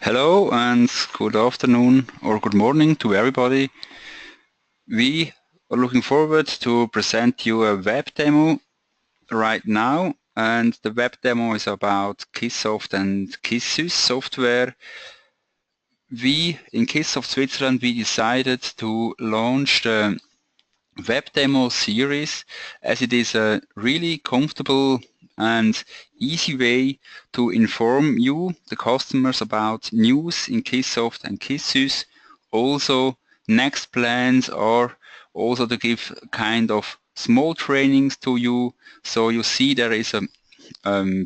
Hello and good afternoon or good morning to everybody. We are looking forward to present you a web demo right now, and the web demo is about KISSsoft and KISSsys software. We in KISSsoft Switzerland we decided to launch the web demo series as it is a really comfortable and easy way to inform you, the customers, about news in KISSsoft and KISSsys. Also, next plans are also to give kind of small trainings to you. So you see there is a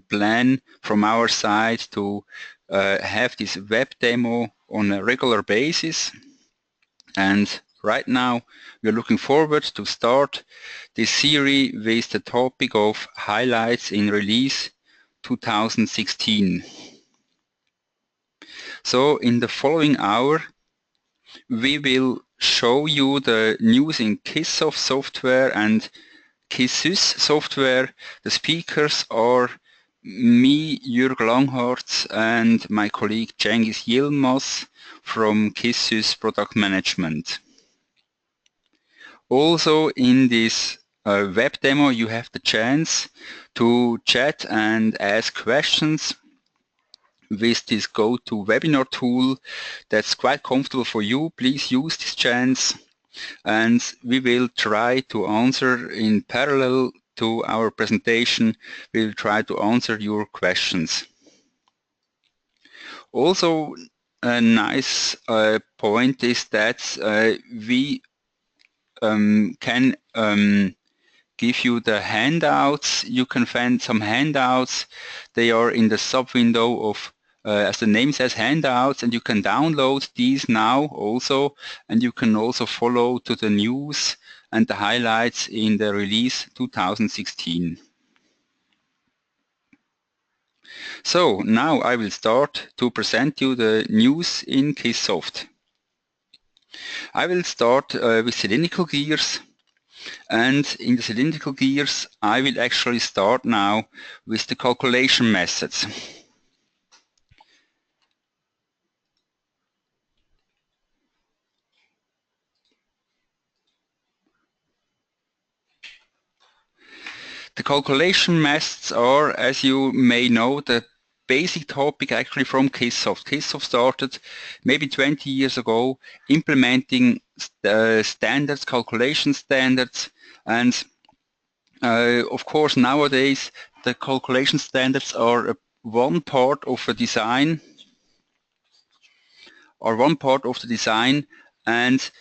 plan from our side to have this web demo on a regular basis. And right now, we are looking forward to start this series with the topic of highlights in release 2016. So in the following hour, we will show you the news in KISSsoft software and KISSsys software. The speakers are me, Jürg Langhardt, and my colleague Cengiz Yilmaz from KISSsys Product Management. Also in this web demo you have the chance to chat and ask questions with this GoToWebinar tool that's quite comfortable for you. Please use this chance and we will try to answer in parallel to our presentation. We'll try to answer your questions. Also a nice point is that we can give you the handouts. You can find some handouts. They are in the sub-window of, as the name says, handouts, and you can download these now also, and you can also follow to the news and the highlights in the release 2016. So now I will start to present you the news in KISSsoft. I will start with cylindrical gears. And in the cylindrical gears, I will actually start now with the calculation methods. The calculation methods are, as you may know, the basic topic actually from KISSsoft. KISSsoft started maybe 20 years ago implementing standards, calculation standards, and of course nowadays the calculation standards are one part of a design, and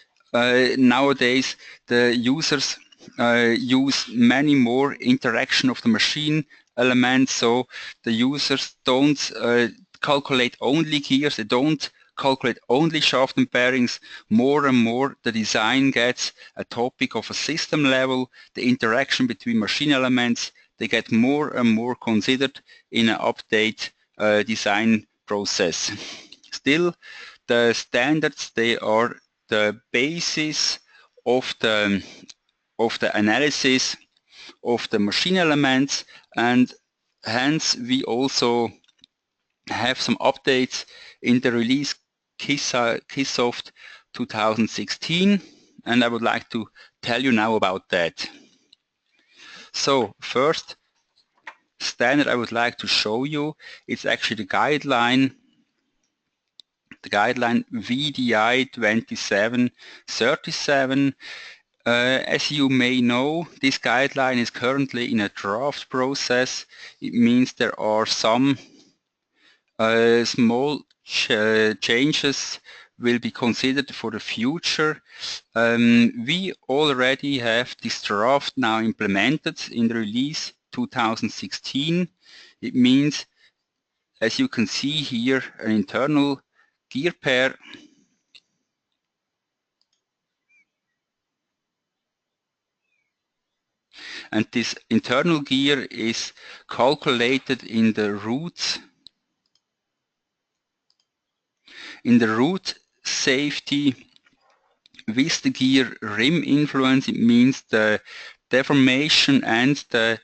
nowadays the users use many more interaction of the machine elements, so the users don't calculate only gears, they don't calculate only shaft and bearings. More and more the design gets a topic of a system level, the interaction between machine elements, they get more and more considered in an update design process. Still, the standards, they are the basis of the analysis of the machine elements, and hence we also have some updates in the release KISSsoft 2016, and I would like to tell you now about that. So first standard I would like to show you, it's actually the guideline VDI 2737. As you may know, this guideline is currently in a draft process. It means there are some small changes will be considered for the future. We already have this draft now implemented in the release 2016. It means, as you can see here, an internal gear pair and this internal gear is calculated in the root safety with the gear rim influence. It means the deformation and the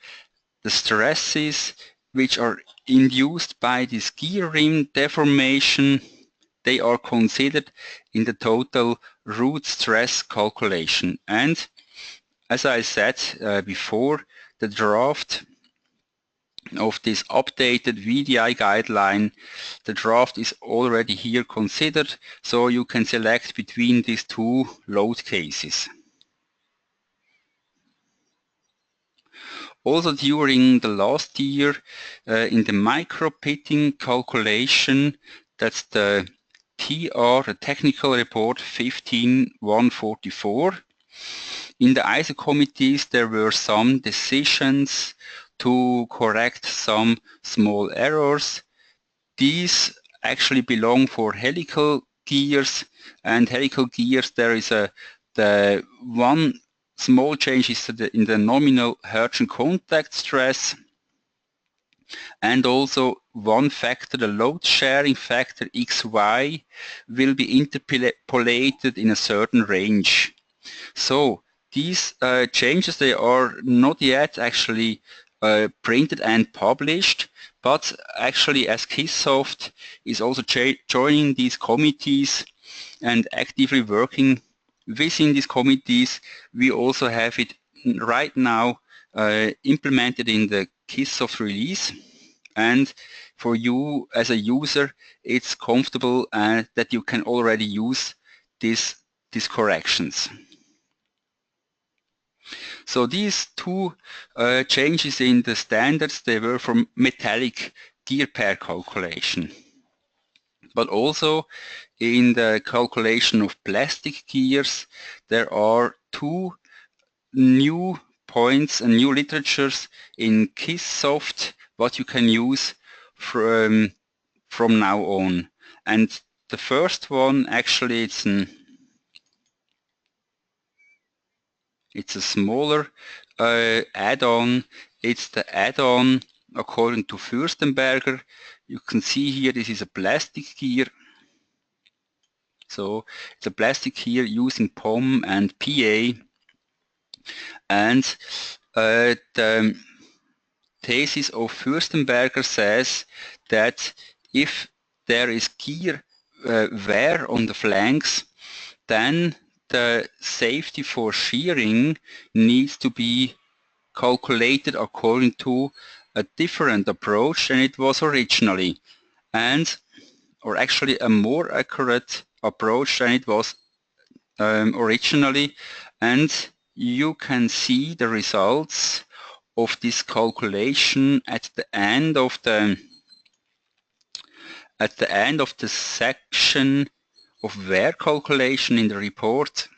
stresses which are induced by this gear rim deformation they are considered in the total root stress calculation. And as I said before, the draft of this updated VDI guideline, the draft is already here considered, so you can select between these two load cases. Also during the last year, in the micro pitting calculation, that's the TR, the technical report 15144. In the ISO committees, there were some decisions to correct some small errors. These actually belong for helical gears, and helical gears, there is the one small change is in the nominal Hertzen contact stress, and also one factor, the load sharing factor XY, will be interpolated in a certain range. So these changes, they are not yet actually printed and published, but actually as KISSsoft is also joining these committees and actively working within these committees, we also have it right now implemented in the KISSsoft release. And for you as a user, it's comfortable that you can already use these corrections. So these two changes in the standards, they were from metallic gear pair calculation. But also in the calculation of plastic gears, there are two new points and new literatures in KISSsoft what you can use from now on. And the first one, actually, it's a smaller add-on. It's the add-on according to Fürstenberger. You can see here this is a plastic gear. So it's a plastic gear using POM and PA. And the thesis of Fürstenberger says that if there is gear wear on the flanks, then the safety for shearing needs to be calculated according to a different approach than it was originally, or actually a more accurate approach than it was originally. And you can see the results of this calculation at the end of the section of wear calculation in the report.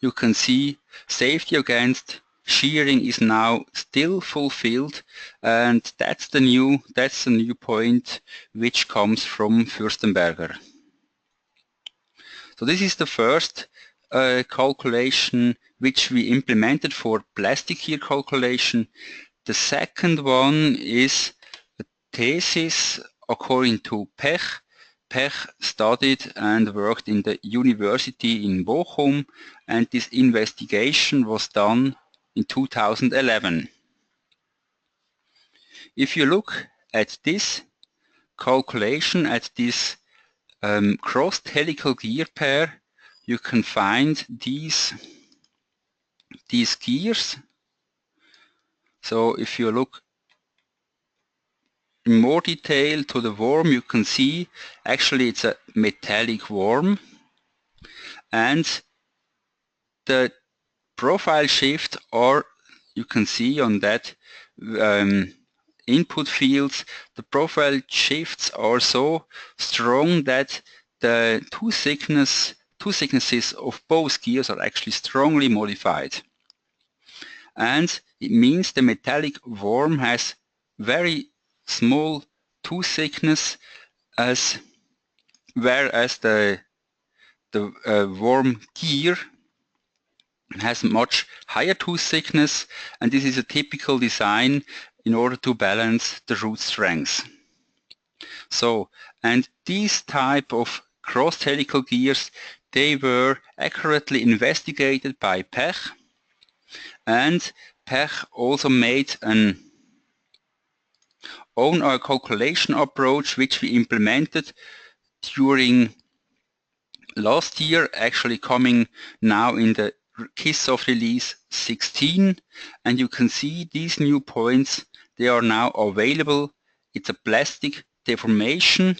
You can see safety against shearing is now still fulfilled, and that's the new point which comes from Fürstenberger. So this is the first calculation which we implemented for plastic gear calculation. The second one is a thesis according to Pech. Pech studied and worked in the university in Bochum, and this investigation was done in 2011. If you look at this calculation, at this crossed helical gear pair, you can find these gears. So if you look in more detail to the worm, you can see actually it's a metallic worm, and the profile shift, or you can see on that input fields, the profile shifts are so strong that the two thicknesses of both gears are actually strongly modified. And it means the metallic worm has very small tooth thickness, whereas the worm gear has much higher tooth thickness, and this is a typical design in order to balance the root strength. So, and these type of crossed helical gears, they were accurately investigated by Pech, and Pech also made an own calculation approach which we implemented during last year, actually coming now in the KISSsoft release 16, and you can see these new points, they are now available. It's a plastic deformation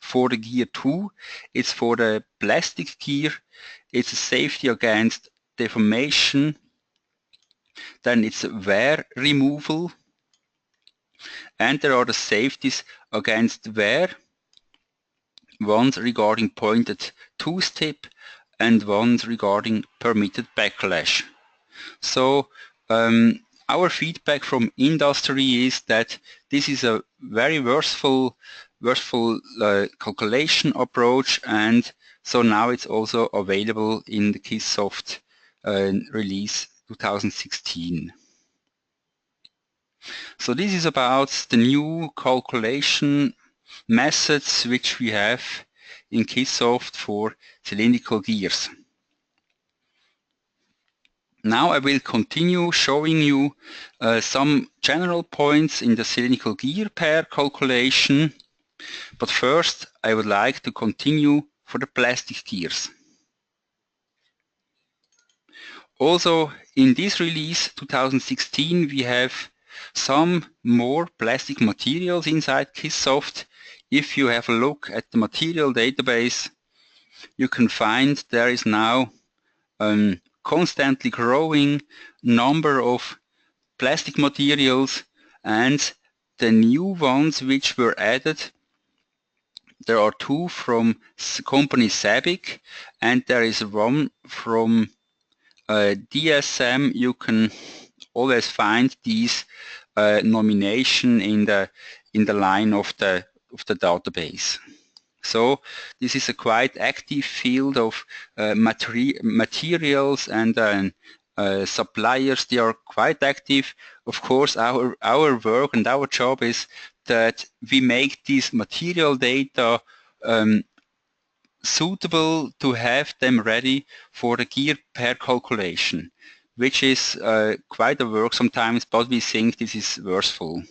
for the gear 2, it's for the plastic gear, it's a safety against deformation, then it's wear removal, and there are the safeties against wear, ones regarding pointed tooth tip and ones regarding permitted backlash. So our feedback from industry is that this is a very versatile calculation approach, and so now it's also available in the KISSsoft release 2016. So this is about the new calculation methods which we have in KISSsoft for cylindrical gears. Now I will continue showing you some general points in the cylindrical gear pair calculation, but first I would like to continue for the plastic gears. Also in this release 2016 we have some more plastic materials inside KISSsoft. If you have a look at the material database, you can find there is now constantly growing number of plastic materials, and the new ones which were added, there are two from company Sabic and there is one from DSM. You can always find these nomination in the line of the database. So this is a quite active field of materials and suppliers. They are quite active. Of course, our work and our job is that we make this material data suitable to have them ready for the gear pair calculation, which is quite a work sometimes, but we think this is worthwhile.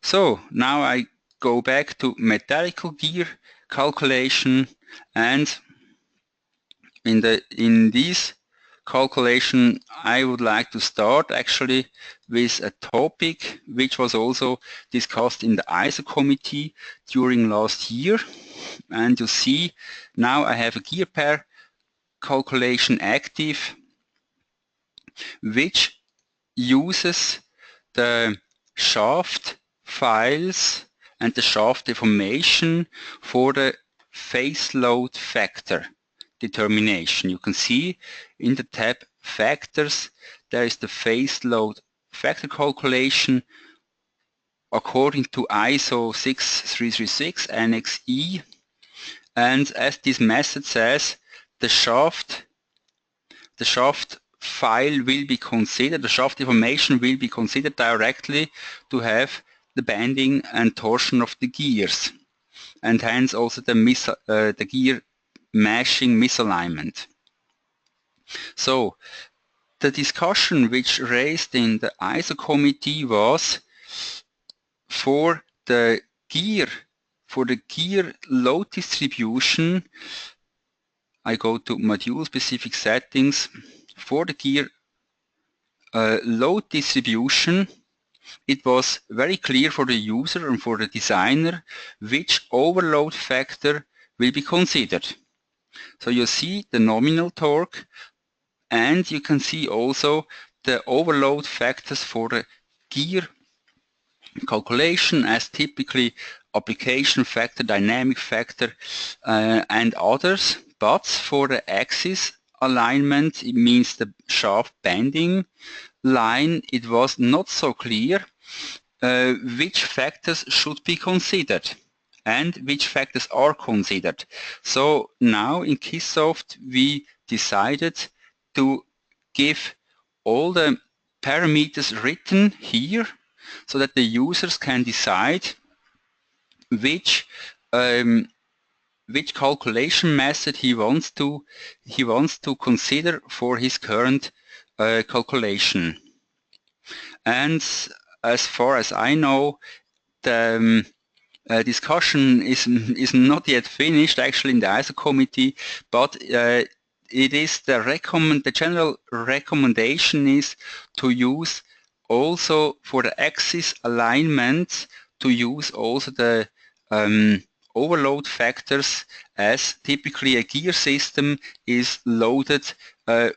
So now I go back to mechanical gear calculation, and in this calculation I would like to start actually with a topic which was also discussed in the ISO committee during last year. And you see now I have a gear pair calculation active which uses the shaft files and the shaft deformation for the face load factor determination. You can see in the tab factors there is the face load factor calculation according to ISO 6336 Annex E, and as this method says, the shaft file will be considered, the shaft deformation will be considered directly to have the bending and torsion of the gears, and hence also the gear meshing misalignment. So the discussion which raised in the ISO committee was for the gear load distribution. I go to module specific settings. For the gear load distribution, it was very clear for the user and for the designer which overload factor will be considered. So you see the nominal torque, and you can see also the overload factors for the gear calculation as typically application factor, dynamic factor, and others. But for the axis alignment, it means the shaft bending line, it was not so clear which factors should be considered and which factors are considered. So now in KISSsoft we decided to give all the parameters written here so that the users can decide which calculation method he wants to consider for his current calculation. And as far as I know, the discussion is not yet finished actually in the ISO committee, but it is the general recommendation is to use also for the axis alignment to use also the overload factors, as typically a gear system is loaded,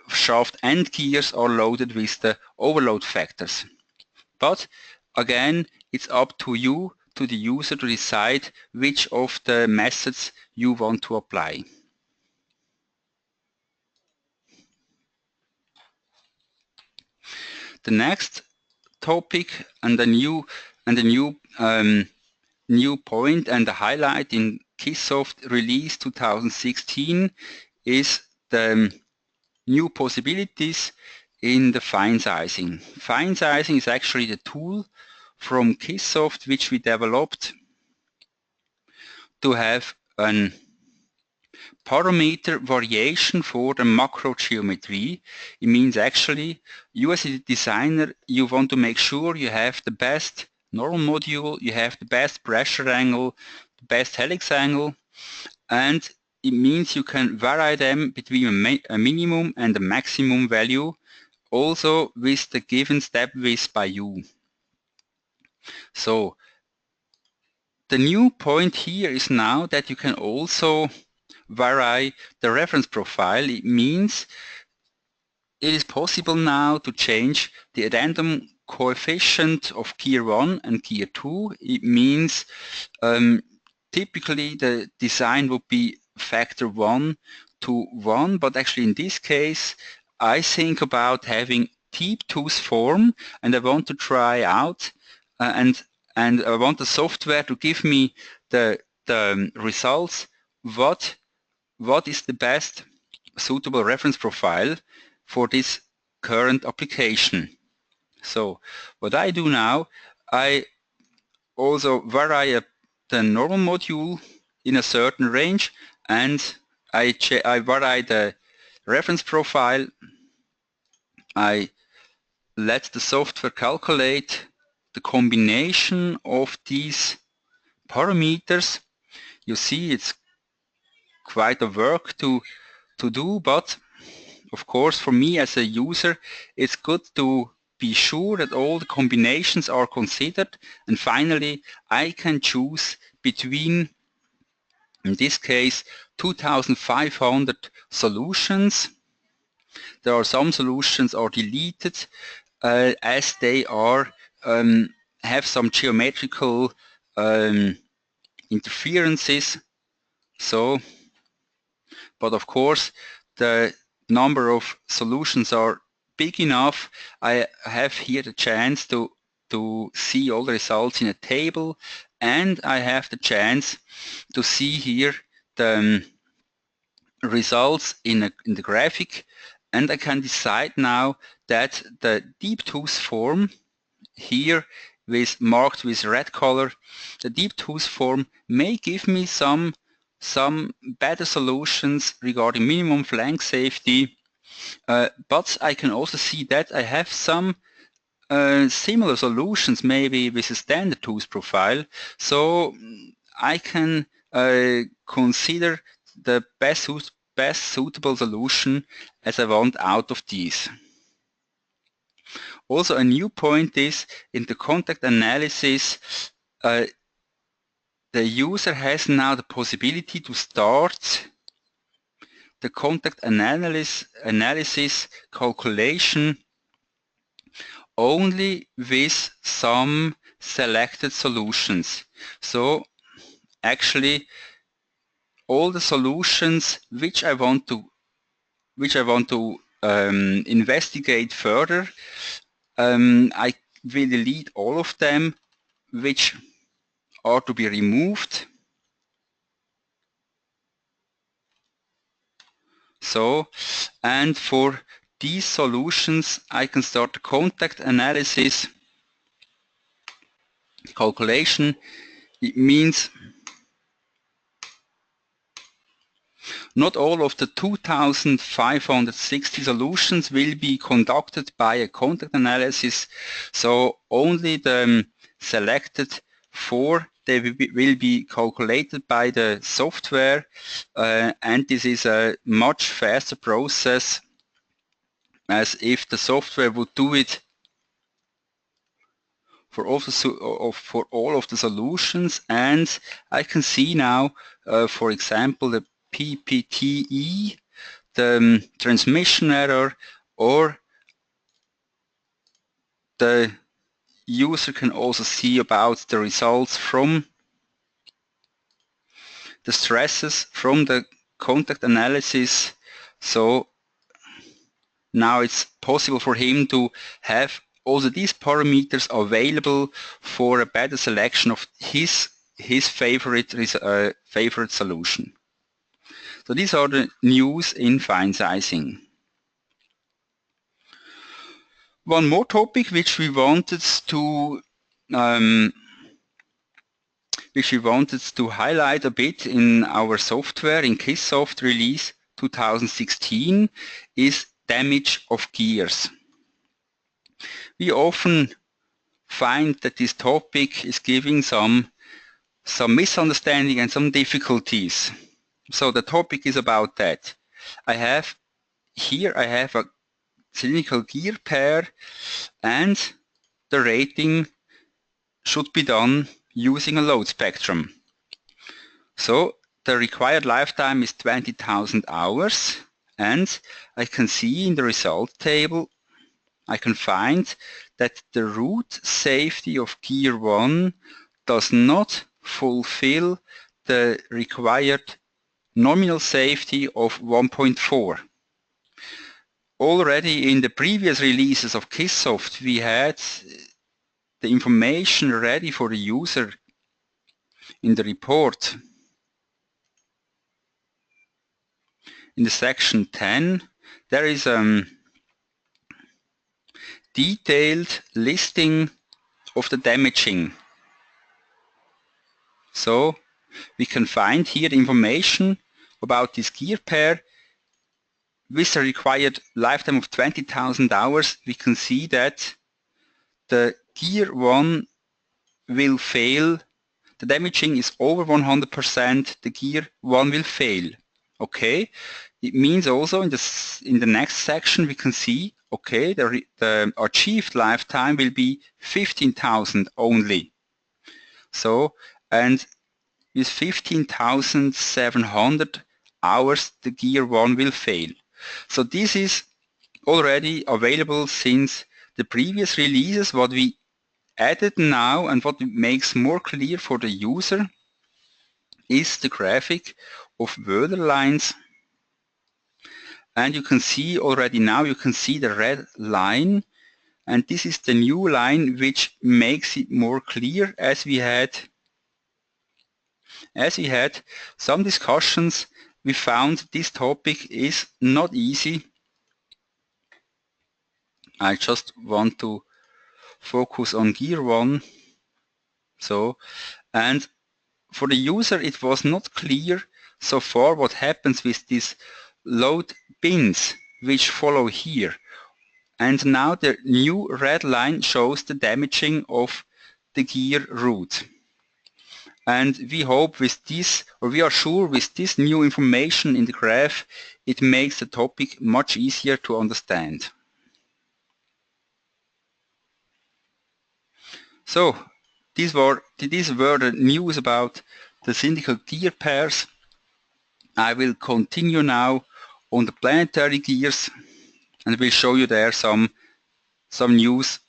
shaft and gears are loaded with the overload factors. But again, it's up to you, to the user, to decide which of the methods you want to apply. The next topic and the new point and the highlight in KISSsoft release 2016 is the new possibilities in the fine sizing. Fine sizing is actually the tool from KISSsoft which we developed to have an parameter variation for the macro geometry. It means actually you as a designer, you want to make sure you have the best normal module, you have the best pressure angle, the best helix angle, and it means you can vary them between a minimum and a maximum value, also with the given step width by you. So the new point here is now that you can also vary the reference profile. It means it is possible now to change the addendum coefficient of gear 1 and gear 2. It means typically the design would be factor 1 to 1, but actually in this case I think about having deep tooth form, and I want to try out and I want the software to give me the results, what is the best suitable reference profile for this current application. So what I do now, I also vary the normal module in a certain range, and I vary the reference profile. I let the software calculate the combination of these parameters. You see, it's quite a work to do, but of course for me as a user it's good to be sure that all the combinations are considered, and finally I can choose between, in this case, 2500 solutions. There are some solutions are deleted as they are have some geometrical interferences. So, but of course the number of solutions are big enough. I have here the chance to see all the results in a table, and I have the chance to see here the results in the graphic, and I can decide now that the deep tooth form here marked with red color, the deep tooth form may give me some better solutions regarding minimum flank safety, but I can also see that I have some similar solutions maybe with a standard tooth profile, so I can consider the best suitable solution as I want out of these. Also, a new point is in the contact analysis, the user has now the possibility to start the contact analysis calculation only with some selected solutions. So actually all the solutions which I want to investigate further, I will delete all of them which are to be removed. So, and for these solutions I can start the contact analysis calculation. It means not all of the 2560 solutions will be conducted by a contact analysis, so only the selected 4 they will be calculated by the software, and this is a much faster process as if the software would do it for all of the solutions. And I can see now, for example, the PPTE, the transmission error, or the user can also see about the results from the stresses from the contact analysis. So now it's possible for him to have also these parameters available for a better selection of his favorite solution. So these are the news in fine sizing. One more topic which we wanted to highlight a bit in our software in KISSsoft release 2016 is damage of gears. We often find that this topic is giving some misunderstanding and some difficulties. So the topic is about that. I have a cylindrical gear pair, and the rating should be done using a load spectrum. So the required lifetime is 20,000 hours, and I can see in the result table, I can find that the root safety of gear 1 does not fulfill the required nominal safety of 1.4. Already in the previous releases of KISSsoft, we had the information ready for the user in the report. In the section 10, there is a detailed listing of the damaging. So we can find here information about this gear pair. With a required lifetime of 20,000 hours, we can see that the gear 1 will fail. The damaging is over 100%, the gear 1 will fail. Okay, it means also in the next section we can see, okay, the achieved lifetime will be 15,000 only. So, and with 15,700 hours, the gear 1 will fail. So this is already available since the previous releases. What we added now and what makes more clear for the user is the graphic of Wöhler lines. And you can see already now, you can see the red line, and this is the new line which makes it more clear, as we had some discussions. We found this topic is not easy. I just want to focus on gear 1. So, and for the user it was not clear so far what happens with these load pins which follow here. And now the new red line shows the damaging of the gear root. And we hope with this, or we are sure with this new information in the graph, it makes the topic much easier to understand. So these were the news about the cylindrical gear pairs. I will continue now on the planetary gears and will show you there some news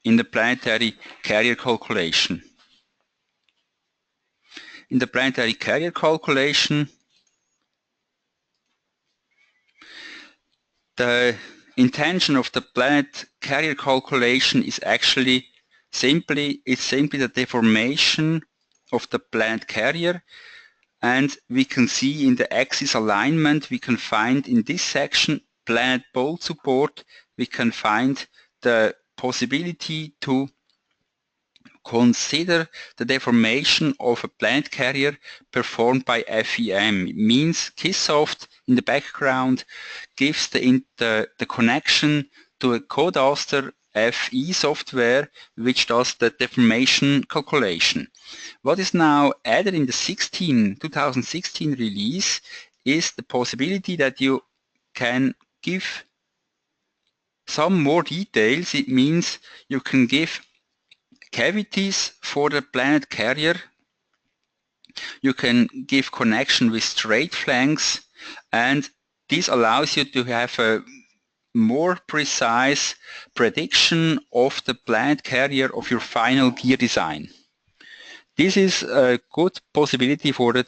in the planetary carrier calculation. In the planetary carrier calculation, the intention of the planet carrier calculation is actually simply the deformation of the planet carrier, and we can see in the axis alignment, we can find in this section planet bolt support, we can find the possibility to consider the deformation of a planet carrier performed by FEM. It means KISSsoft in the background gives the connection to a codaster FE software which does the deformation calculation. What is now added in the 2016 release is the possibility that you can give some more details. It means you can give cavities for the planet carrier. You can give connection with straight flanks, and this allows you to have a more precise prediction of the planet carrier of your final gear design. This is a good possibility for the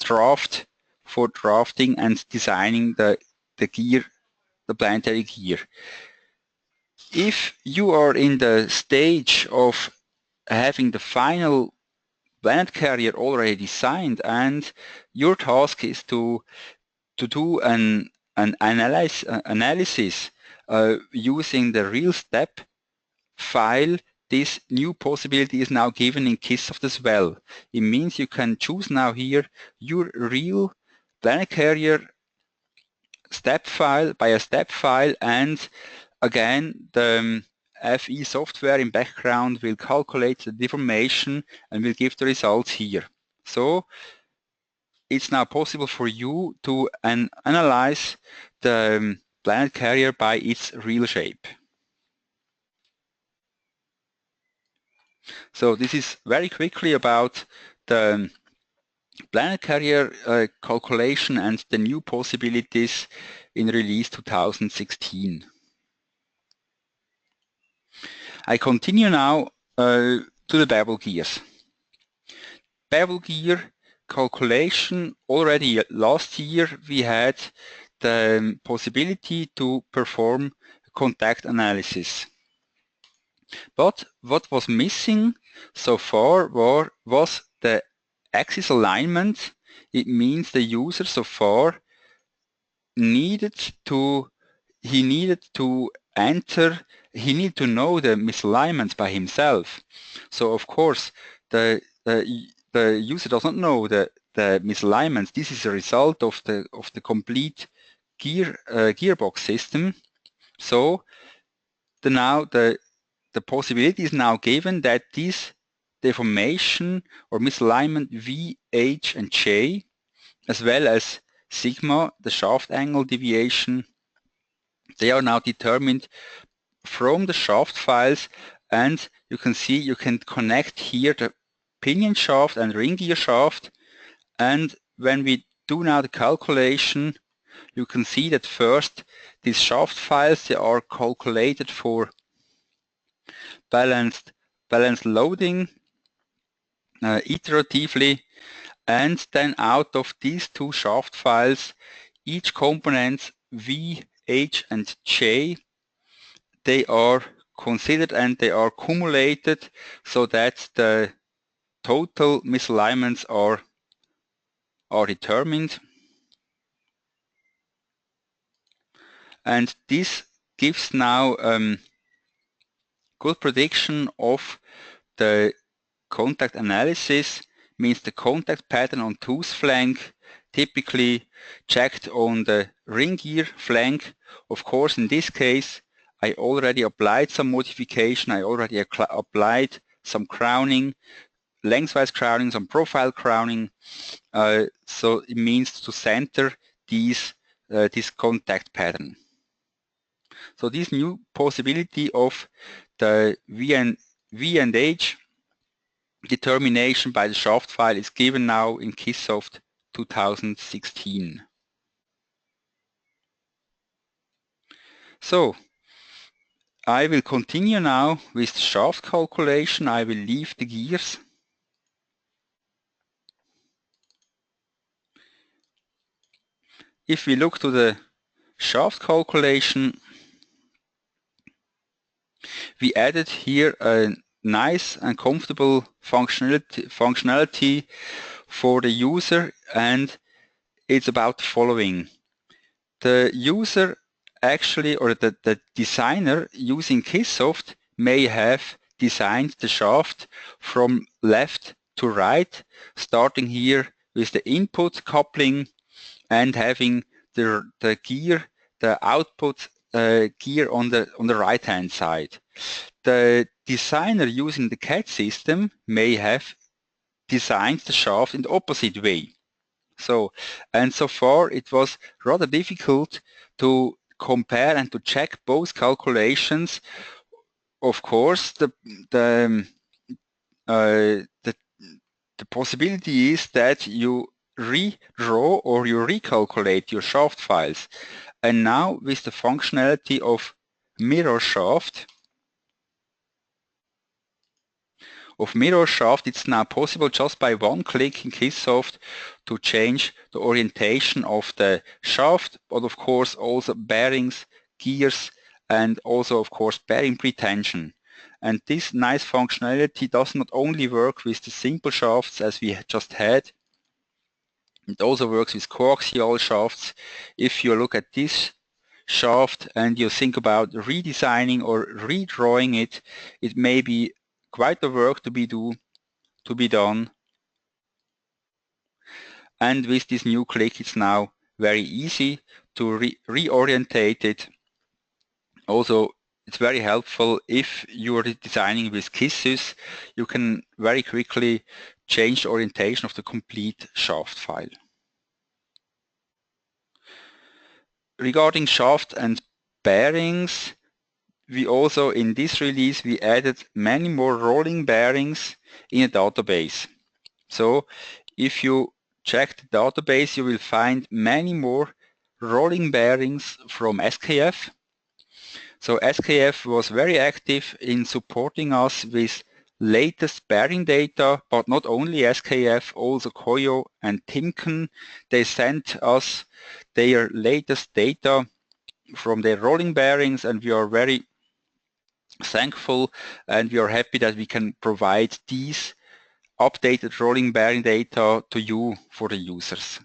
drafting and designing the gear, the planetary gear. If you are in the stage of having the final planet carrier already designed and your task is to do an analysis using the real step file, this new possibility is now given in KISSsoft as well. It means you can choose now here your real planet carrier step file by a step file, and again the FE software in background will calculate the deformation and will give the results here. So it's now possible for you to analyze the planet carrier by its real shape. So this is very quickly about the planet carrier calculation and the new possibilities in release 2016. I continue now to the bevel gears. Bevel gear calculation, already last year we had the possibility to perform contact analysis. But what was missing so far was the axis alignment. It means the user so far needed to enter, he needed to know the misalignments by himself. So of course the user doesn't know the misalignments. This is a result of the complete gearbox system. So the possibility is now given that this deformation or misalignment V, H, and J, as well as sigma, the shaft angle deviation, they are now determined from the shaft files, and you can see you can connect here the pinion shaft and ring gear shaft, and when we do now the calculation, you can see that first these shaft files, they are calculated for balanced loading iteratively, and then out of these two shaft files, each component V, H, and J, they are considered and they are cumulated so that the total misalignments are determined. And this gives now good prediction of the contact analysis, means the contact pattern on tooth flank typically checked on the ring gear flank. Of course, in this case, I already applied some modification. I already applied some crowning, lengthwise crowning, some profile crowning. So it means to center this contact pattern. So this new possibility of the V and H determination by the shaft file is given now in KISSsoft 2016. So I will continue now with the shaft calculation. I will leave the gears. If we look to the shaft calculation, we added here a nice and comfortable functionality for the user, and it's about the following. The user actually, or the designer using KISSsoft may have designed the shaft from left to right, starting here with the input coupling and having the gear, the output gear on the right hand side. the designer using the CAD system may have designed the shaft in the opposite way. So far it was rather difficult to compare and to check both calculations. Of course, the, uh, the, the possibility is that you redraw or you recalculate your shaft files. And now with the functionality of mirror shaft, it's now possible just by one click in KISSsoft to change the orientation of the shaft, but of course also bearings, gears, and also of course bearing pretension. And this nice functionality does not only work with the simple shafts as we just had, it also works with coaxial shafts. If you look at this shaft and you think about redesigning or redrawing it, it may be quite a work to be done. And with this new click, it's now very easy to reorientate it. Also, it's very helpful if you're designing with KISSsys, you can very quickly change the orientation of the complete shaft file. Regarding shaft and bearings, we also, in this release, we added many more rolling bearings in a database. So if you check the database, you will find many more rolling bearings from SKF. So SKF was very active in supporting us with latest bearing data, but not only SKF, also Koyo and Timken. They sent us their latest data from their rolling bearings, and we are very thankful and we are happy that we can provide these updated rolling bearing data to you for the users.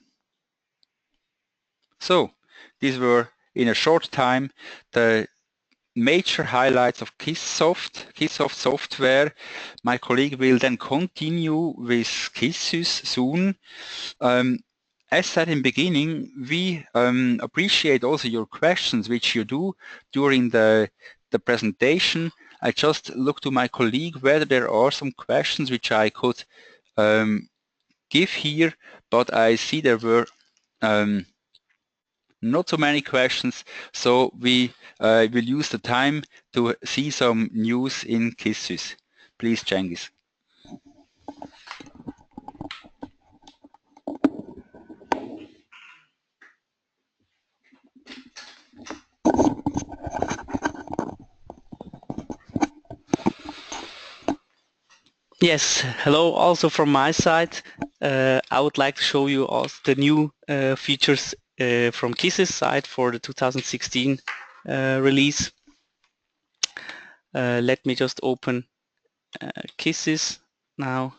So these were in a short time the major highlights of KISSsoft software. My colleague will then continue with KISSsys soon. As said in the beginning, we appreciate also your questions which you do during the presentation. I just look to my colleague whether there are some questions which I could give here, but I see there were not so many questions, so we will use the time to see some news in KISSsys. Please, Cengiz. Yes, hello also from my side. I would like to show you also the new features from KISSsys side for the 2016 release. Let me just open KISSsys now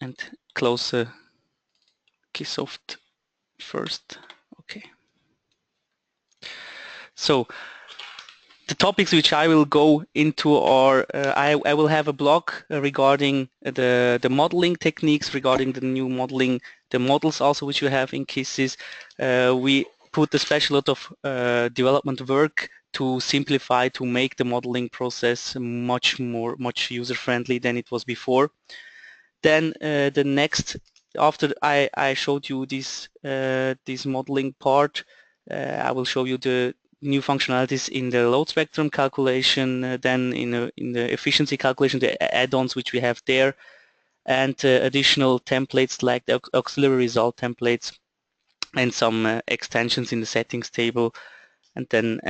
and close KISSsoft first. Okay. So the topics which I will go into are, I will have a blog regarding the modeling techniques, regarding the new modeling, the models also which you have in KISSsys. We put a special lot of development work to simplify, to make the modeling process much user-friendly than it was before. Then the next, after I showed you this modeling part, I will show you the new functionalities in the load spectrum calculation, then in the efficiency calculation, the add-ons which we have there, and additional templates like the auxiliary result templates and some extensions in the settings table, and then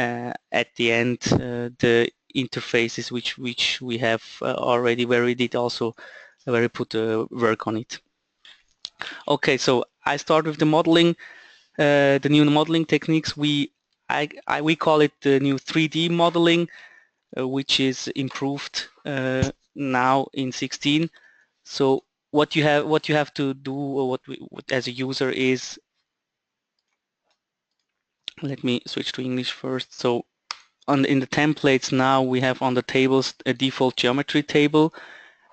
at the end the interfaces which we have already, where we did also where we put work on it. Okay, so I start with the modeling, the new modeling techniques. We call it the new 3D modeling, which is improved now in 16. So what you have to do, or what as a user is, let me switch to English first. So in the templates now we have on the tables a default geometry table.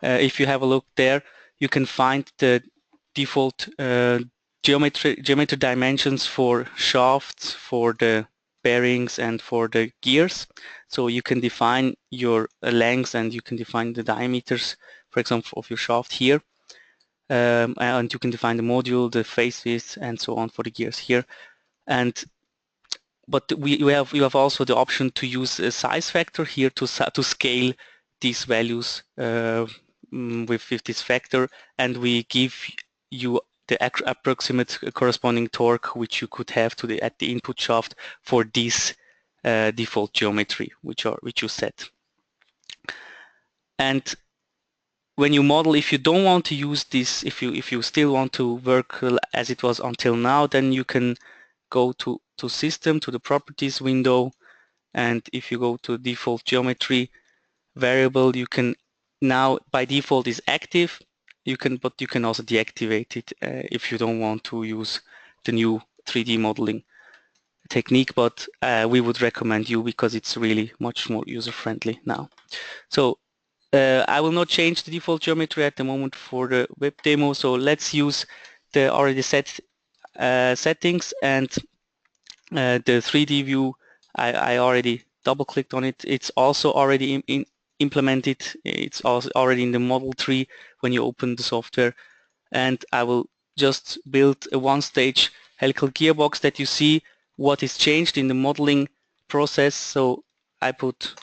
If you have a look there, you can find the default geometry dimensions for shafts, for the bearings and for the gears. So you can define your lengths and you can define the diameters, for example, of your shaft here. And you can define the module, the face width, and so on for the gears here. But you have also the option to use a size factor here to scale these values with this factor, and we give you the approximate corresponding torque which you could have at the input shaft for this default geometry which you set. And when you model, if you don't want to use this, if you still want to work as it was until now, then you can go to System, to the Properties window, and if you go to Default Geometry variable, you can now by default is active. But you can also deactivate it if you don't want to use the new 3D modeling technique. But we would recommend you because it's really much more user-friendly now. So I will not change the default geometry at the moment for the web demo. So let's use the already set settings, and the 3D view, I already double-clicked on it. It's also already implemented. It's also already in the model tree when you open the software. And I will just build a one-stage helical gearbox that you see what is changed in the modeling process. So I put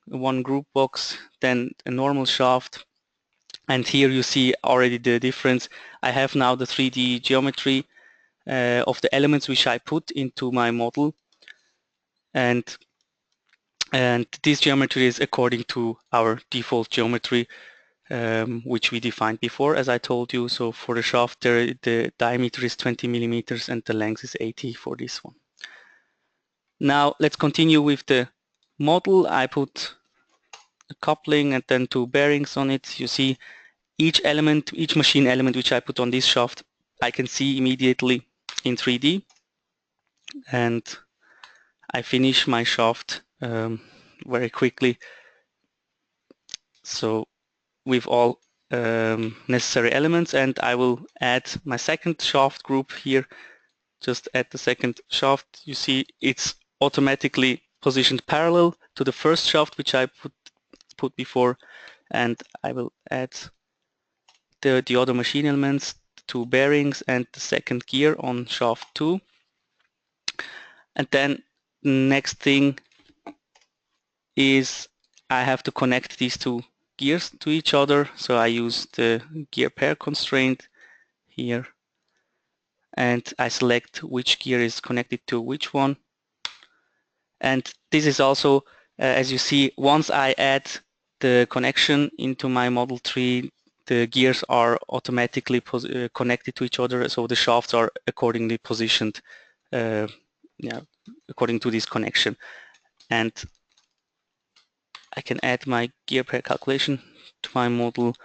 one group box, then a normal shaft, and here you see already the difference. I have now the 3D geometry of the elements which I put into my model, and this geometry is according to our default geometry which we defined before, as I told you. So for the shaft the diameter is 20 millimeters and the length is 80 for this one. Now let's continue with the model. I put a coupling and then two bearings on it. You see each element, each machine element which I put on this shaft, I can see immediately in 3D, and I finish my shaft very quickly. So with all necessary elements, and I will add my second shaft group here. Just add the second shaft. You see it's automatically positioned parallel to the first shaft which I put before, and I will add the other machine elements, two bearings and the second gear on shaft 2. And then next thing is I have to connect these two gears to each other. So I use the gear pair constraint here, and I select which gear is connected to which one. And this is also, as you see, once I add the connection into my model tree, the gears are automatically connected to each other, so the shafts are accordingly positioned according to this connection. And I can add my gear pair calculation to my model,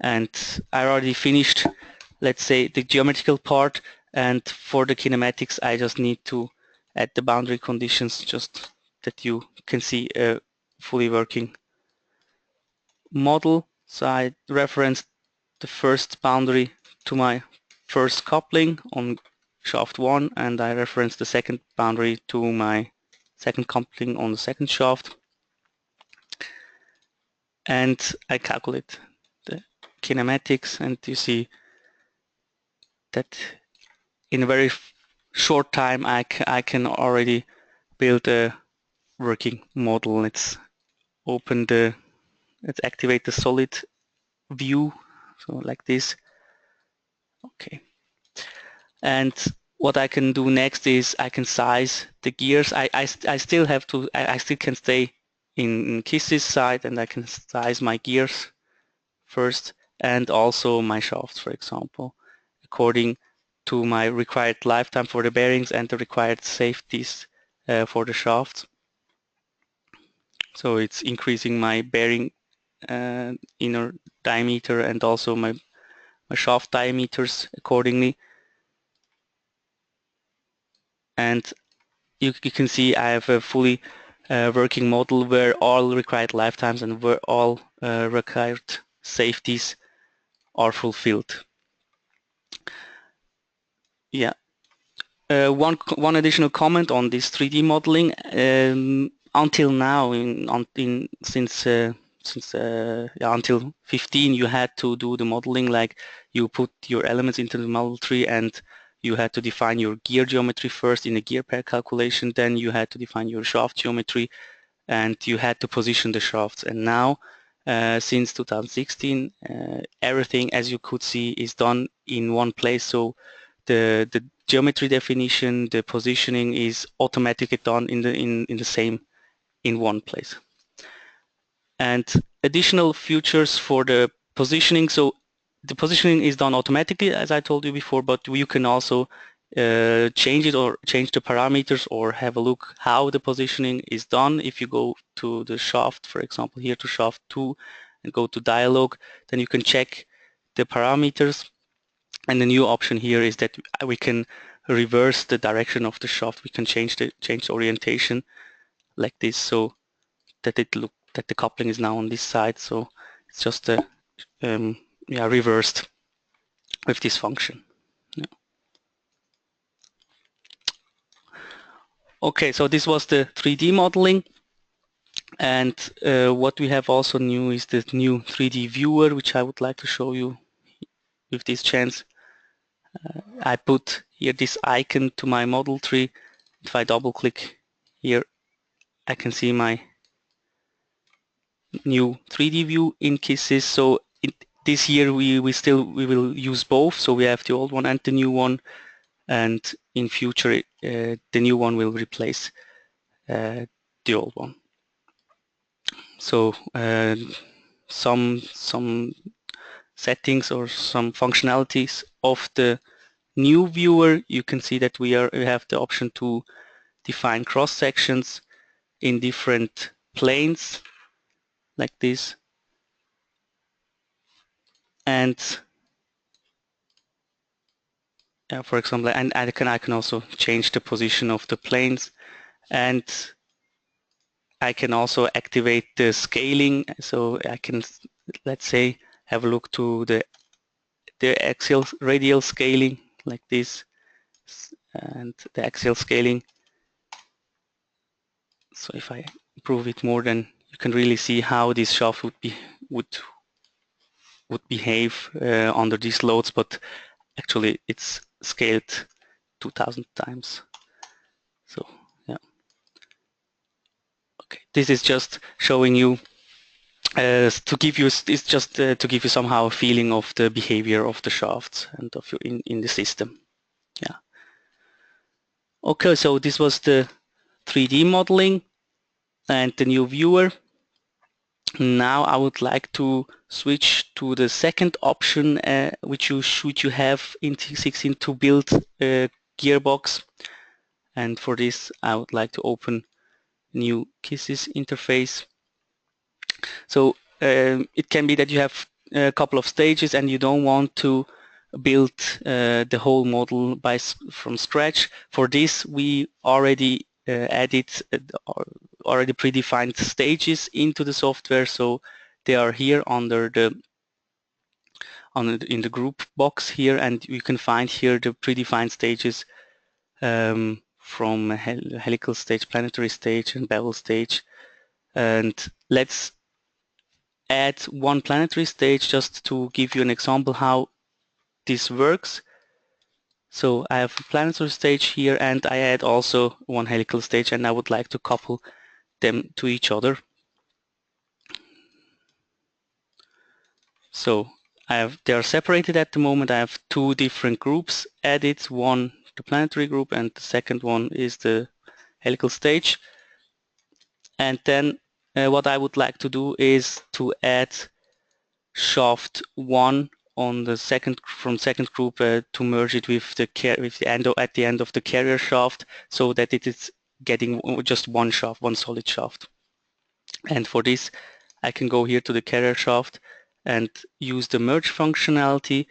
and I already finished, let's say, the geometrical part, and for the kinematics I just need to add the boundary conditions just that you can see a fully working model. So I referenced the first boundary to my first coupling on shaft 1, and I referenced the second boundary to my second coupling on the second shaft. And I calculate the kinematics, and you see that in a very short time I can already build a working model. Let's activate the solid view, so like this. Okay. And what I can do next is I can size the gears. I still have to, I still can stay in KISS's side, and I can size my gears first and also my shafts, for example, according to my required lifetime for the bearings and the required safeties for the shafts. So it's increasing my bearing inner diameter and also my shaft diameters accordingly. And you can see I have a fully working model where all required lifetimes and where all required safeties are fulfilled. Yeah. one additional comment on this 3D modeling. Until now, until 15, you had to do the modeling like you put your elements into the model tree and you had to define your gear geometry first in a gear pair calculation. Then you had to define your shaft geometry and you had to position the shafts. And now, since 2016, everything, as you could see, is done in one place. So the geometry definition, the positioning is automatically done in one place. And additional features for the positioning. So the positioning is done automatically, as I told you before, but you can also change it or change the parameters or have a look how the positioning is done. If you go to the shaft, for example, here to shaft 2 and go to dialog, then you can check the parameters. And the new option here is that we can reverse the direction of the shaft. We can change the orientation like this, so that the coupling is now on this side. So it's just reversed with this function. Yeah. Okay, so this was the 3D modeling, and what we have also new is the new 3D viewer, which I would like to show you with this chance. I put here this icon to my model tree. If I double click here, I can see my new 3D view in KISSsys. So this year we will use both. So we have the old one and the new one, and in future the new one will replace the old one. So some settings or some functionalities of the new viewer, you can see that we have the option to define cross sections in different planes like this, and for example, and I can also change the position of the planes, and I can also activate the scaling. So I can, let's say, have a look to the axial radial scaling like this, and the axial scaling. So if I improve it more, then you can really see how this shaft would behave under these loads, but actually it's scaled 2000 times. So yeah. Okay, this is just showing you to give you somehow a feeling of the behavior of the shafts and of in the system. Yeah. Okay, so this was the 3D modeling and the new viewer. Now I would like to switch to the second option, which you have in T16 to build a gearbox. And for this, I would like to open new KISSsys interface. So it can be that you have a couple of stages and you don't want to build the whole model from scratch. For this, we already added already predefined stages into the software, so they are here under in the group box here, and you can find here the predefined stages from helical stage, planetary stage, and bevel stage. And let's add one planetary stage just to give you an example how this works. So I have a planetary stage here, and I add also one helical stage, and I would like to couple them to each other. So they are separated at the moment. I have two different groups added, one the planetary group and the second one is the helical stage. And then what I would like to do is to add shaft 1 on the second group to merge it with at the end of the carrier shaft, so that it is getting just one shaft, one solid shaft. And for this, I can go here to the carrier shaft and use the merge functionality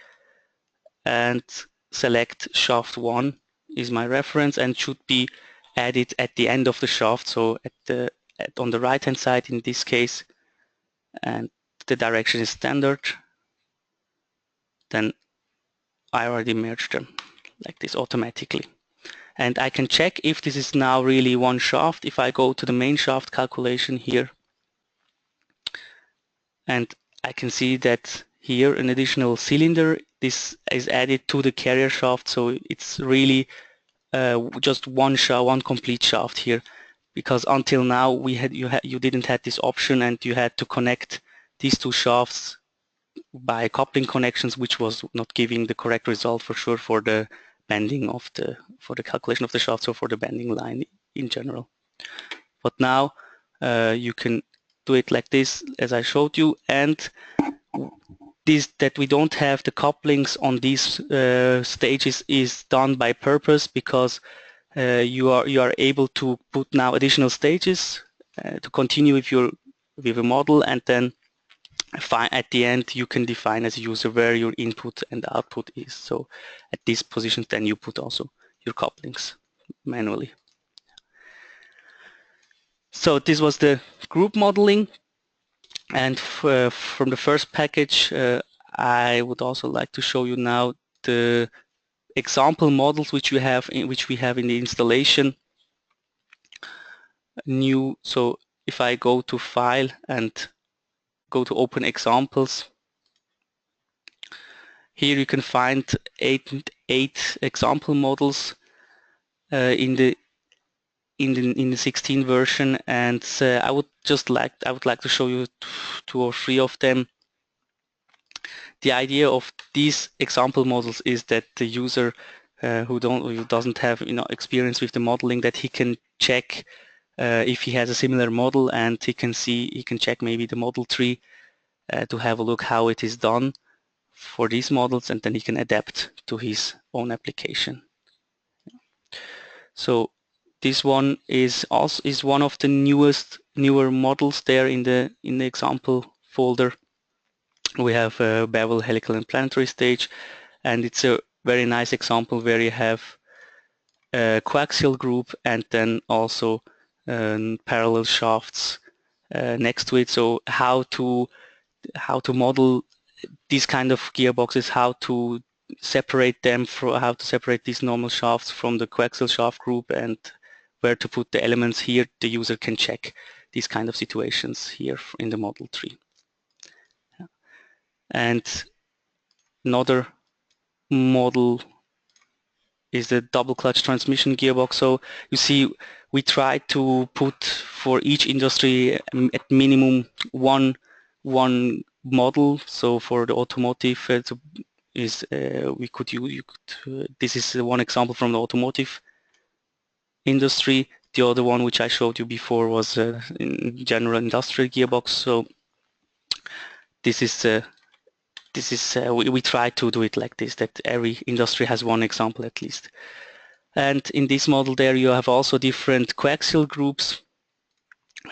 and select shaft 1 is my reference and should be added at the end of the shaft, so on the right hand side in this case, and the direction is standard. Then I already merged them like this automatically. And I can check if this is now really one shaft. If I go to the main shaft calculation here, and I can see that here an additional cylinder, this is added to the carrier shaft, so it's really just one complete shaft here, because until now you didn't have this option, and you had to connect these two shafts by coupling connections, which was not giving the correct result for sure for the bending of for the calculation of the shafts or for the bending line in general. But now you can do it like this, as I showed you, and that we don't have the couplings on these stages is done by purpose, because you are able to put now additional stages to continue with a model, and then at the end you can define as a user where your input and output is. So at these positions then you put also your couplings manually. So this was the group modeling, and from the first package I would also like to show you now the example models which we have in the installation. New, so if I go to File and go to Open Examples, here you can find eight example models in the 16 version, and I would like to show you 2 or 3 of them. The idea of these example models is that the user who doesn't have experience with the modeling, that he can check if he has a similar model, and he can check maybe the model tree to have a look how it is done for these models, and then he can adapt to his own application. So this one is one of the newer models there in the example folder. We have a bevel, helical, and planetary stage, and it's a very nice example where you have a coaxial group and then also parallel shafts next to it. So how to model these kind of gearboxes, how to separate them, how to separate these normal shafts from the coaxial shaft group, and where to put the elements here. The user can check these kind of situations here in the model tree. And another model is the double clutch transmission gearbox. So you see, we try to put for each industry at minimum one model. So for the automotive, this is one example from the automotive industry. The other one which I showed you before was in general industrial gearbox. So this is we try to do it like this, that every industry has one example at least. And in this model there you have also different coaxial groups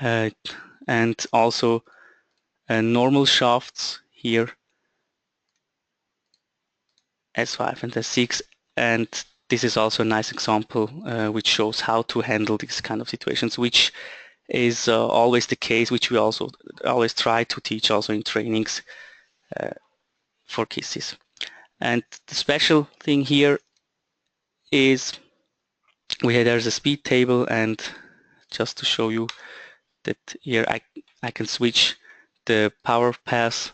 and also normal shafts here, S5 and S6, and this is also a nice example which shows how to handle these kind of situations, which is always the case, which we also always try to teach also in trainings for KISSes. And the special thing here is there's a speed table, and just to show you that here I can switch the power pass,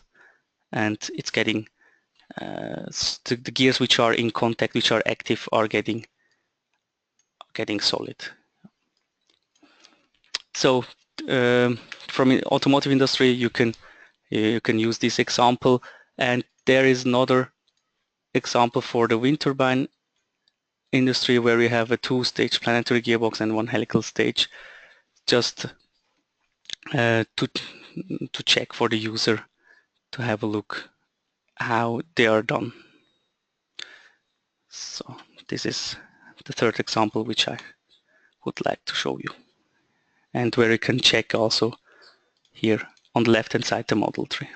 and it's getting the gears which are in contact, which are active, are getting solid. So from the automotive industry you can use this example, and there is another example for the wind turbine industry where we have a 2-stage planetary gearbox and 1 helical stage, just to check for the user, to have a look how they are done. So this is the third example which I would like to show you, and where you can check also here on the left hand side the model tree.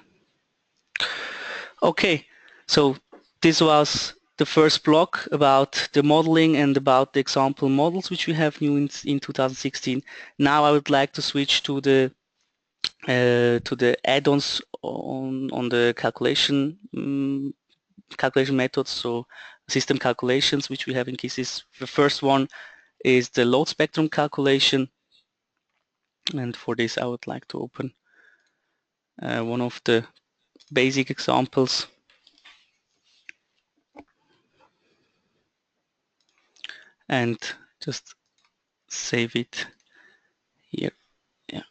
Okay, so this was the first block about the modeling and about the example models which we have new in 2016. Now I would like to switch to the add-ons on the calculation methods. So system calculations which we have in KISS. The first one is the load spectrum calculation, and for this I would like to open one of the basic examples. And just save it here. Yeah.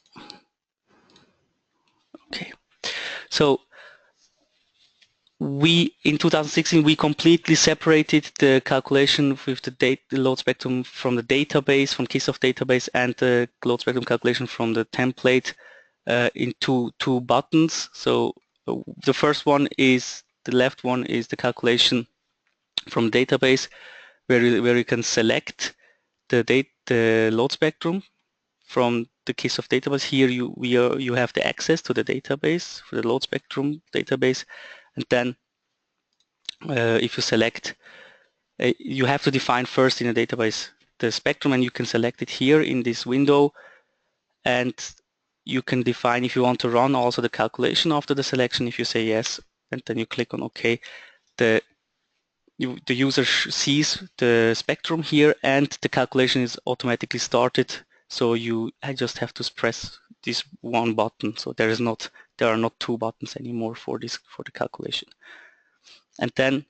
Okay. So in 2016 we completely separated the calculation with the load spectrum from the database, from KISSsoft database, and the load spectrum calculation from the template into two buttons. So the first one is, the left one is the calculation from database, where you can select the load spectrum from the KISSsoft database. Here you have the access to the database, for the load spectrum database, and then if you select, you have to define first in the database the spectrum, and you can select it here in this window, and you can define if you want to run also the calculation after the selection. If you say yes, and then you click on OK, the user sees the spectrum here, and the calculation is automatically started. So I just have to press this one button. So there are not two buttons anymore for the calculation. And then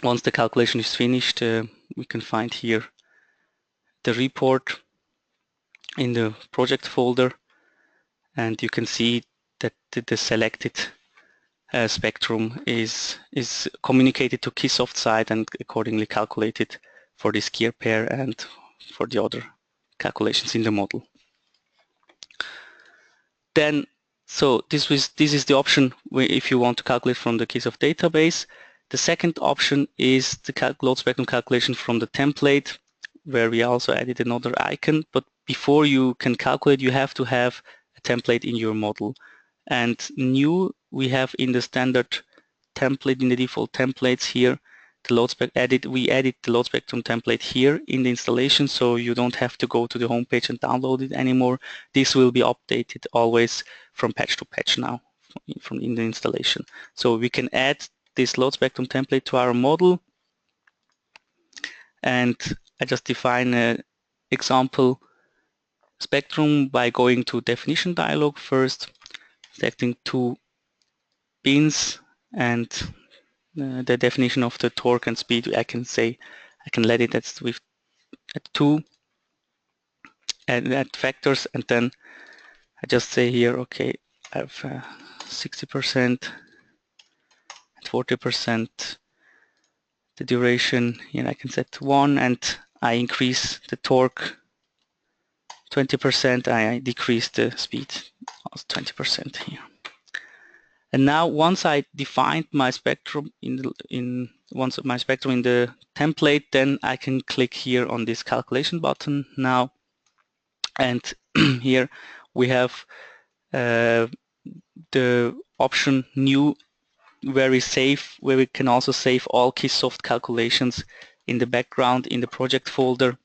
once the calculation is finished, we can find here the report in the project folder, and you can see that the selected spectrum is communicated to KISSsoft side and accordingly calculated for this gear pair and for the other calculations in the model. Then, so this is the option if you want to calculate from the KISSsoft database. The second option is the load spectrum calculation from the template, where we also added another icon. But before you can calculate, you have to have a template in your model. And new, we have in the standard template, in the default templates here, the load spec we added the load spectrum template here in the installation, so you don't have to go to the home page and download it anymore. This will be updated always from patch to patch now, from in the installation. So we can add this load spectrum template to our model, and I just define an example spectrum by going to definition dialog first, selecting two bins, and the definition of the torque and speed, I can let it at 2 and add factors, and then I just say here, okay, I have 60% and 40%. The duration here I can set to 1, and I increase the torque 20%. I decrease the speed 20% here. And now, once I defined my spectrum in the template, then I can click here on this calculation button now, and here we have the option new, where we can also save all KISSsoft calculations in the background in the project folder,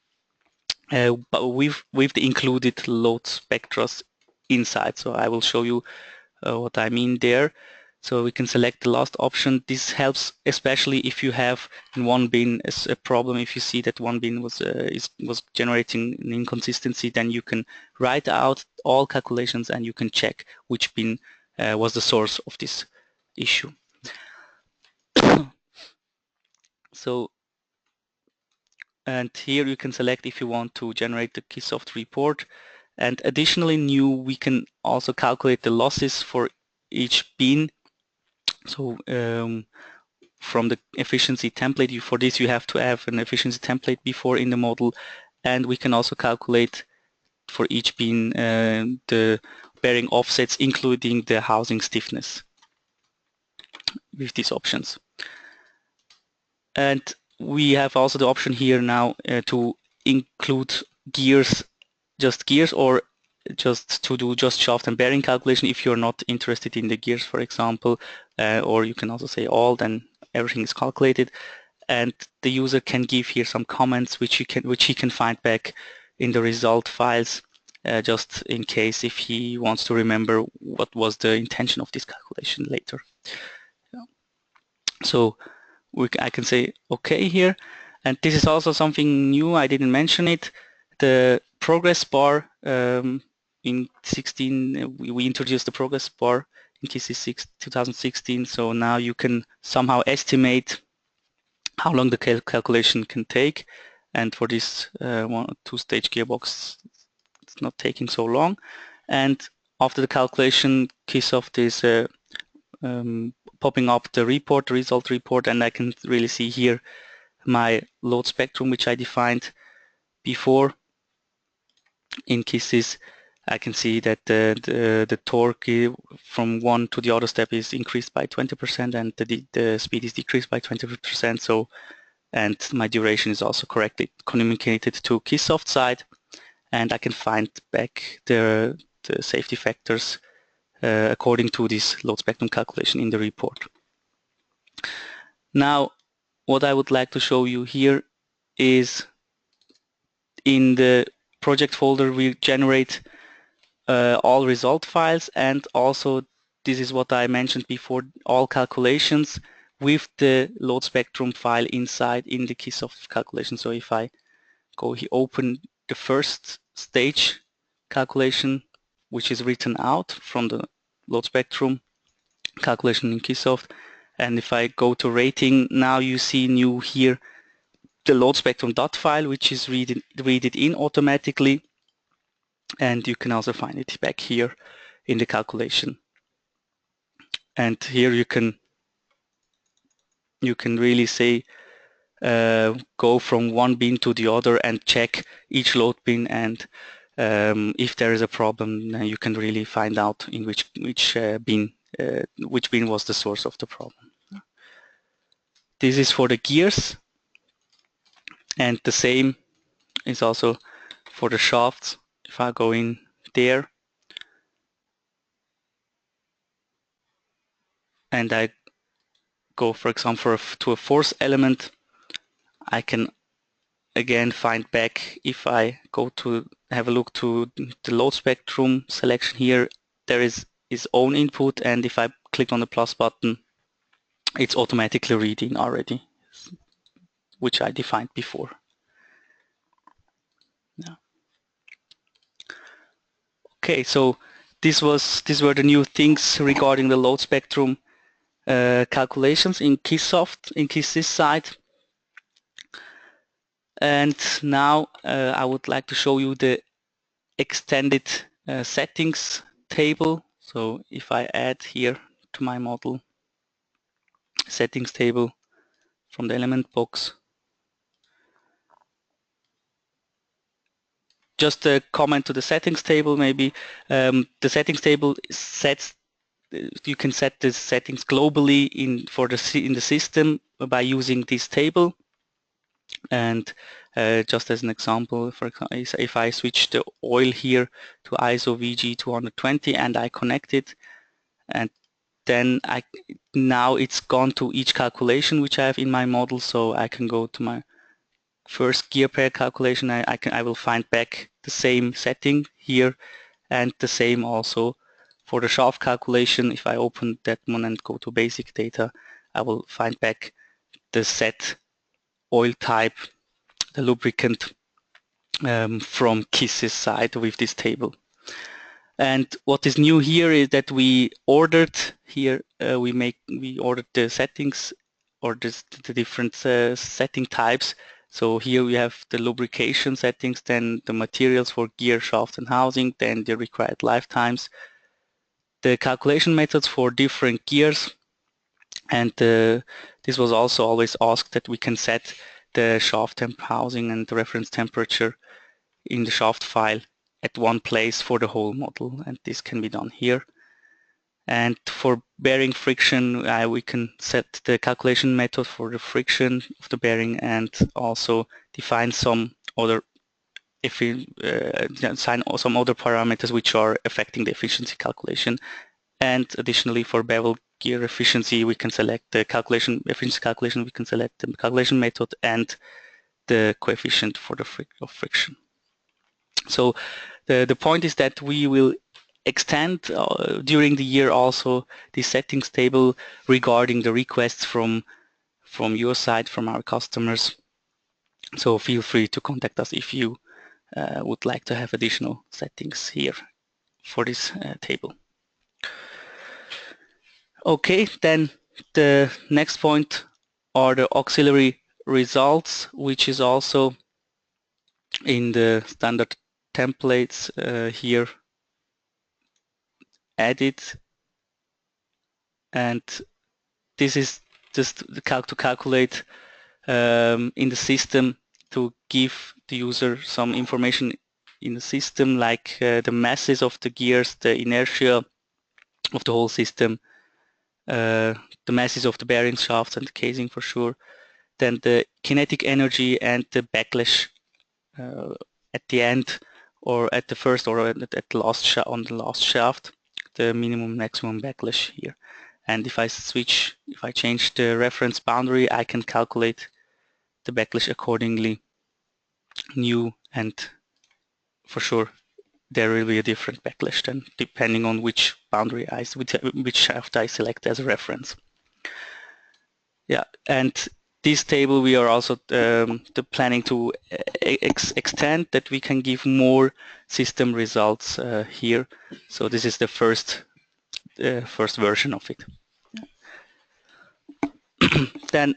but with the included load spectras inside. So I will show you what I mean there. So we can select the last option. This helps especially if you have in one bin a problem. If you see that one bin was generating an inconsistency, then you can write out all calculations and you can check which bin was the source of this issue. So, and here you can select if you want to generate the KISSsoft report. And additionally new, we can also calculate the losses for each bin. So from the efficiency template, for this you have to have an efficiency template before in the model, and we can also calculate for each bin the bearing offsets, including the housing stiffness with these options. And we have also the option here now to include gears, or just to do just shaft and bearing calculation if you're not interested in the gears, for example, or you can also say all, then everything is calculated, and the user can give here some comments which he can find back in the result files, just in case if he wants to remember what was the intention of this calculation later. So I can say OK here. And this is also something new, I didn't mention it. The progress bar in 16, we introduced the progress bar in KISSsoft 2016, so now you can somehow estimate how long the calculation can take, and for this two-stage gearbox it's not taking so long. And after the calculation, KISSsoft is popping up the report, the result report, and I can really see here my load spectrum which I defined before in KISSys. I can see that the torque from one to the other step is increased by 20% and the speed is decreased by 20%. So, and my duration is also correctly communicated to KISSsoft side, and I can find back the safety factors according to this load spectrum calculation in the report. Now, what I would like to show you here is in the project folder we generate all result files, and also this is what I mentioned before, all calculations with the load spectrum file inside in the KISSsoft calculation. So if I go here, open the first stage calculation, which is written out from the load spectrum calculation in KISSsoft, and if I go to rating, now you see new here the load spectrum dot file, which is read it in automatically, and you can also find it back here in the calculation. And here you can really say go from one bin to the other and check each load bin, and if there is a problem, you can really find out in which bin was the source of the problem. This is for the gears, and the same is also for the shafts. If I go in there and I go, for example, to a force element, I can again find back, if I go to have a look to the load spectrum selection here, there is its own input, and if I click on the plus button, it's automatically reading already, which I defined before. Yeah. Okay, so these were the new things regarding the load spectrum calculations in KISSsoft, in KISSys side. And now I would like to show you the extended settings table. So if I add here to my model settings table from the element box, just a comment to the settings table maybe. The settings table sets, you can set the settings globally in the system by using this table. And just as an example, for example, if I switch the oil here to ISO VG220 and I connect it, and then now it's gone to each calculation which I have in my model, so I can go to my first gear pair calculation. I will find back the same setting here, and the same also for the shaft calculation. If I open that one and go to basic data, I will find back the set oil type, the lubricant from KISS's side with this table. And what is new here is that we ordered here, we ordered the settings, or the different setting types. So here we have the lubrication settings, then the materials for gear, shaft and housing, then the required lifetimes, the calculation methods for different gears, and this was also always asked that we can set the shaft temp housing and the reference temperature in the shaft file at one place for the whole model, and this can be done here. And for bearing friction, we can set the calculation method for the friction of the bearing, and also define some other some other parameters which are affecting the efficiency calculation. And additionally, for bevel gear efficiency, we can select the efficiency calculation. We can select the calculation method and the coefficient for the friction. So the point is that we will extend during the year also the settings table regarding the requests from from your side, from our customers. So feel free to contact us if you would like to have additional settings here for this table. Okay, then the next point are the auxiliary results, which is also in the standard templates here added, and this is just to calculate in the system to give the user some information in the system, like the masses of the gears, the inertia of the whole system, the masses of the bearing shafts and the casing for sure, then the kinetic energy and the backlash at the end, or at the first, or at the last on the last shaft, the minimum maximum backlash here. And if I change the reference boundary, I can calculate the backlash accordingly new, and for sure there will be a different backlash then depending on which boundary which shaft I select as a reference. Yeah, and this table we are also planning to extend, that we can give more system results here. So this is the first version of it. Then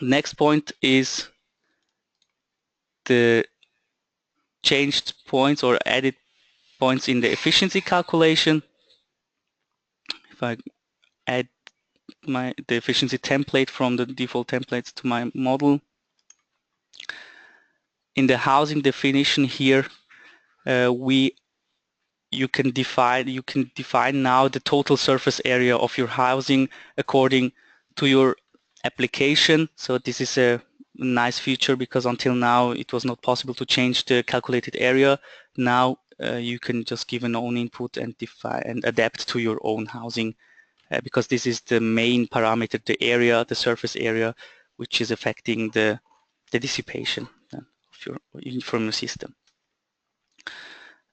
next point is the changed points or added points in the efficiency calculation. If I add the efficiency template from the default templates to my model, in the housing definition here, you can define now the total surface area of your housing according to your application. So this is a nice feature, because until now it was not possible to change the calculated area. Now you can just give an own input and define and adapt to your own housing, because this is the main parameter, the area, the surface area, which is affecting the dissipation from your system.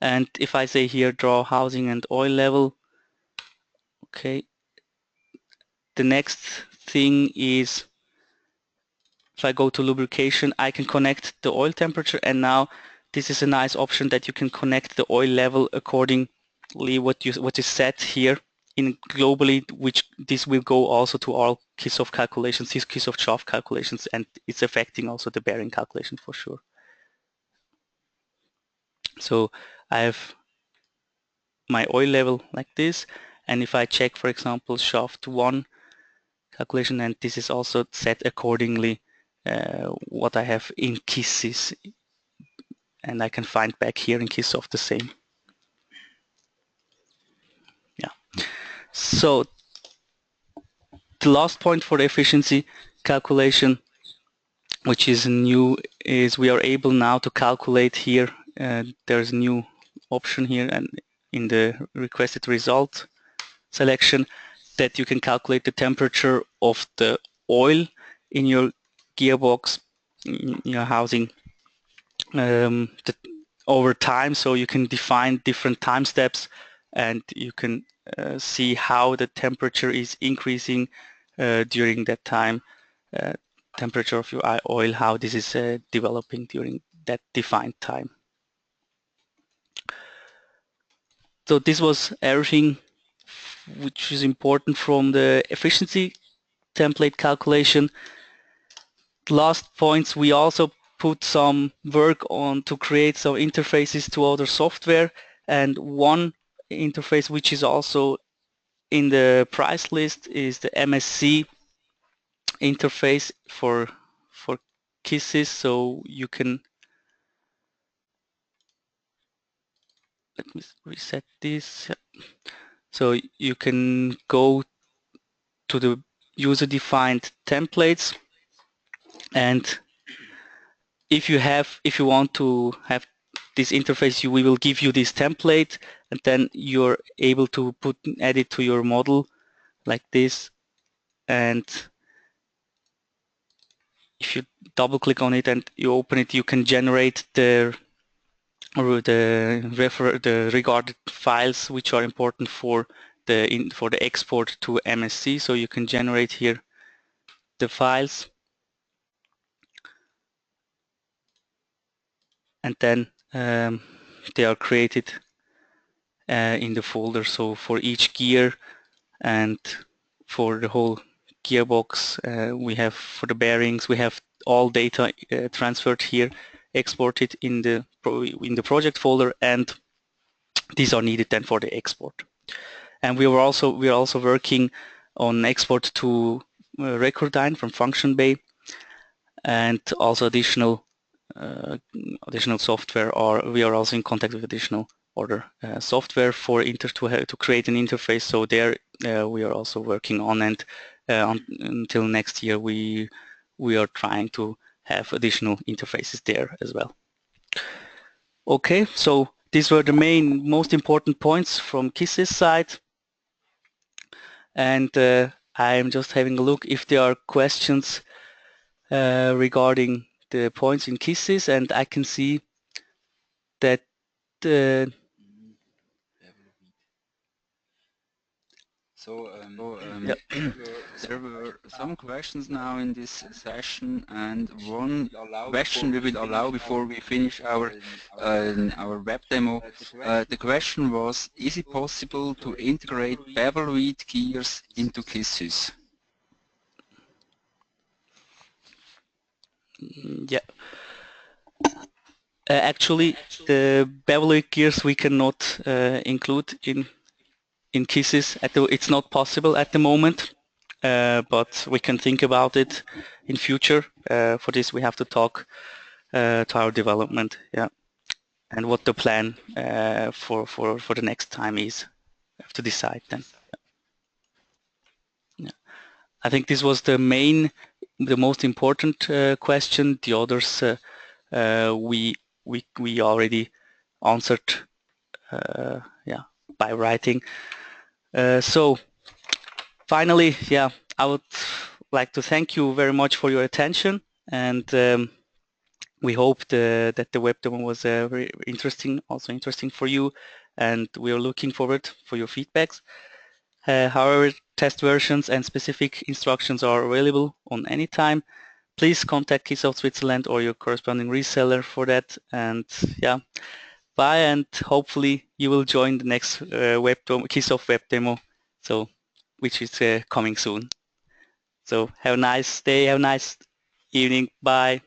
And if I say here, draw housing and oil level, okay, the next thing is, if I go to lubrication, I can connect the oil temperature, and now this is a nice option that you can connect the oil level accordingly what is set here in globally, which this will go also to all KISSsoft calculations, these KISSsoft shaft calculations, and it's affecting also the bearing calculation for sure. So I have my oil level like this, and if I check, for example, shaft 1 calculation, and this is also set accordingly what I have in KISSys, and I can find back here in KISSsoft the same. Yeah. So the last point for the efficiency calculation, which is new, is we are able now to calculate here. There's a new option here, and in the requested result selection, that you can calculate the temperature of the oil in your gearbox, in your housing, over time. So you can define different time steps, and you can see how the temperature is increasing during that time, temperature of your oil, how this is developing during that defined time. So this was everything which is important from the efficiency template calculation. Last points, we also put some work on to create some interfaces to other software, and one interface which is also in the price list is the MSC interface for KISSys. So you can, let me reset this. So you can go to the user-defined templates, and if you want to have this interface, we will give you this template, and then you're able to add it to your model like this. And if you double click on it and you open it, you can generate the regarded files which are important for the export to MSC. So you can generate here the files, and then they are created in the folder. So for each gear and for the whole gearbox, we have for the bearings, we have all data transferred here, exported in the project folder, and these are needed then for the export. And we are also working on export to Recordine from Function Bay, and also additional software, or we are also in contact with additional other software for to create an interface. So there we are also working on, and until next year we are trying to have additional interfaces there as well. Okay, so these were the most important points from KISS's side, and I am just having a look if there are questions regarding the points in KISS's, and I can see that yeah. There were some questions now in this session, and one question we will allow before we finish our web demo. The question was, is it possible to integrate bevel-weed gears into KISS's? Yeah. Actually, the bevel gears we cannot include in KISS's. It's not possible at the moment, but we can think about it in future. For this, we have to talk to our development, yeah, and what the plan for the next time is. We have to decide then. Yeah. I think this was the most important question. The others we already answered, yeah, by writing. So finally, yeah, I would like to thank you very much for your attention, and we hope that the web demo was very interesting, also interesting for you, and we are looking forward for your feedbacks. However, test versions and specific instructions are available on any time. Please contact KISSsoft Switzerland or your corresponding reseller for that. And yeah, bye, and hopefully you will join the next KISSsoft web demo, so which is coming soon. So have a nice day, have a nice evening. Bye.